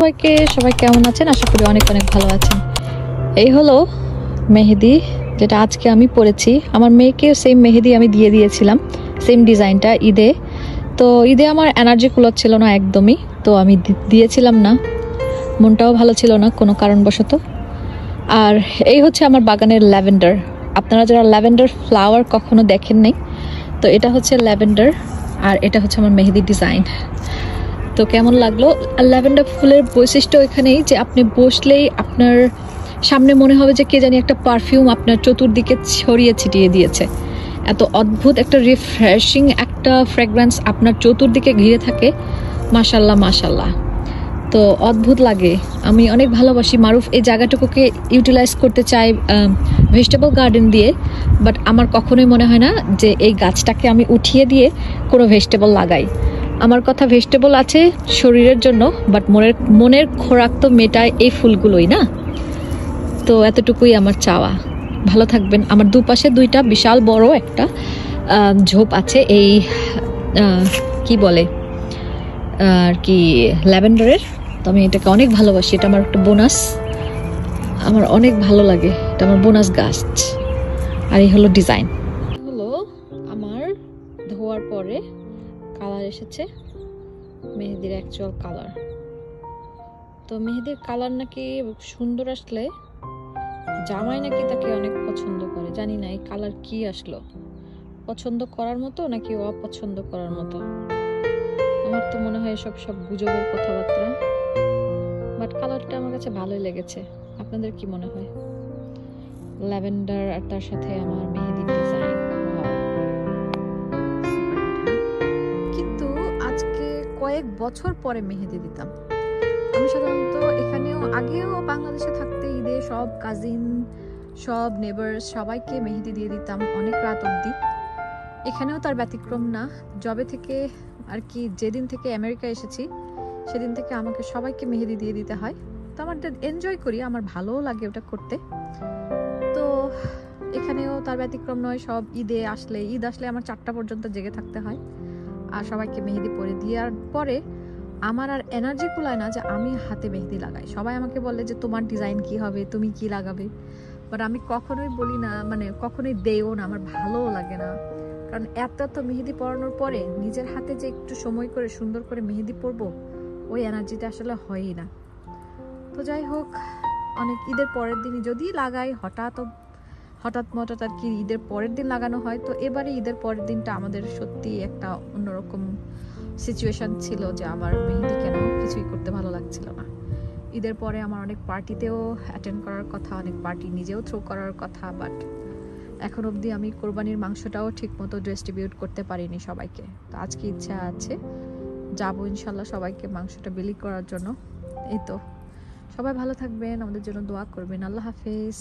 সবাইকে সবাই কেমন আছেন? আশা করি অনেক অনেক ভালো আছেন। এই হলো মেহেদি, যেটা আজকে আমি পরেছি। আমার মেয়েকে সেম মেহেদি আমি দিয়ে দিয়েছিলাম, সেম ডিজাইনটা ঈদে। তো ঈদে আমার এনার্জি কুলাচ্ছিল না একদমই, তো আমি দিয়েছিলাম না। মনটাও ভালো ছিল না কোনো কারণবশত। আর এই হচ্ছে আমার বাগানের ল্যাভেন্ডার। আপনারা যারা ল্যাভেন্ডার ফ্লাওয়ার কখনো দেখেন নাই, তো এটা হচ্ছে ল্যাভেন্ডার, আর এটা হচ্ছে আমার মেহেদি ডিজাইন। তো কেমন লাগলো? আর ল্যাভেন্ডার ফুলের বৈশিষ্ট্য এখানেই যে আপনি বসলেই আপনার সামনে মনে হবে যে কে জানি একটা পারফিউম আপনার চতুর্দিকে ছড়িয়ে ছিটিয়ে দিয়েছে। এত অদ্ভুত একটা রিফ্রেশিং একটা ফ্র্যাগ্রেন্স আপনার চতুর্দিকে ঘিরে থাকে। মাশাল্লাহ মাশাল্লাহ, তো অদ্ভুত লাগে। আমি অনেক ভালোবাসি মারুফ এই জায়গাটুকুকে ইউটিলাইজ করতে চাই ভেজিটেবল গার্ডেন দিয়ে, বাট আমার কখনোই মনে হয় না যে এই গাছটাকে আমি উঠিয়ে দিয়ে কোনো ভেজিটেবল লাগাই। আমার কথা ভেজিটেবল আছে শরীরের জন্য, বাট মনের খোরাক তো মেটায় এই ফুলগুলোই না। তো এতটুকুই আমার চাওয়া। ভালো থাকবেন। আমার দুপাশে দুইটা বিশাল বড় একটা ঝোপ আছে, এই কি বলে আর কি, ল্যাভেন্ডারের। তো আমি এটাকে অনেক ভালোবাসি, এটা আমার একটা বোনাস, আমার অনেক ভালো লাগে, এটা আমার বোনাস গাছ। আর এই হলো ডিজাইন, হলো আমার ধোয়ার পরে কালার এসেছে, মেহেদির অ্যাকচুয়াল কালার। তো মেহেদির কালার নাকি সুন্দর আসলে জামাই নাকি তাকে অনেক পছন্দ করে। জানি না এই কালার কি আসলো, পছন্দ করার মতো নাকি অপছন্দ করার মতো। আমার তো মনে হয় সব গুজবের কথাবার্তা, বাট কালারটা আমার কাছে ভালোই লেগেছে। আপনাদের কি মনে হয়? ল্যাভেন্ডার আর তার সাথে আমার মেহেদি ডিজাইন। কিন্তু আজকে কয়েক বছর পরে মেহেদি দিতাম। আমি সাধারণত এখানেও আগেও বাংলাদেশে থাকতে ঈদে সব কাজিন, সব নেবার্স সবাইকে মেহেদি দিয়ে দিতাম অনেক রাত অবধি। এখানেও তার ব্যতিক্রম না। জবে থেকে আর কি, যেদিন থেকে আমেরিকা এসেছি সেদিন থেকে আমাকে সবাইকে মেহেদি দিয়ে দিতে হয়। তো আমার এনজয় করি, আমার ভালোও লাগে ওটা করতে। তো এখানেও তার ব্যতিক্রম নয়। সব ঈদ আসলে আমার 4টা পর্যন্ত জেগে থাকতে হয় আর সবাইকে মেহেদি পরে দেওয়ার পরে আমার আর এনার্জি কুলায় না যে আমি হাতে মেহেদি লাগাই। সবাই আমাকে বলে যে তোমার ডিজাইন কি হবে, তুমি কি লাগাবে, বাট আমি কখনোই বলি না, মানে কখনোই দেও না, আমার ভালোও লাগে না। কারণ এত মেহেদি পরানোর পরে নিজের হাতে যে একটু সময় করে সুন্দর করে মেহেদি পরবো, ওই এনার্জিটা আসলে হয়ই না। তো যাই হোক, অনেক ঈদের পরের দিনই যদি লাগাই, হঠাৎ আর কি ঈদের পরের দিন লাগানো হয়। তো এবারে ঈদের পরের দিনটা আমাদের সত্যি একটা অন্যরকম সিচুয়েশন ছিল যে আমার মেহেদি কেন কিছুই করতে ভালো লাগছিল না। ঈদের পরে আমার অনেক পার্টিতেও অ্যাটেন্ড করার কথা, অনেক পার্টি নিজেও থ্রো করার কথা, বাট এখন অবধি আমি কোরবানির মাংসটাও ঠিক মতো ডিস্ট্রিবিউট করতে পারিনি সবাইকে। তো আজকে ইচ্ছা আছে যাবো ইনশাল্লাহ সবাইকে মাংসটা বিলি করার জন্য। এই তো, সবাই ভালো থাকবেন, আমাদের জন্য দোয়া করবেন। আল্লাহ হাফেজ।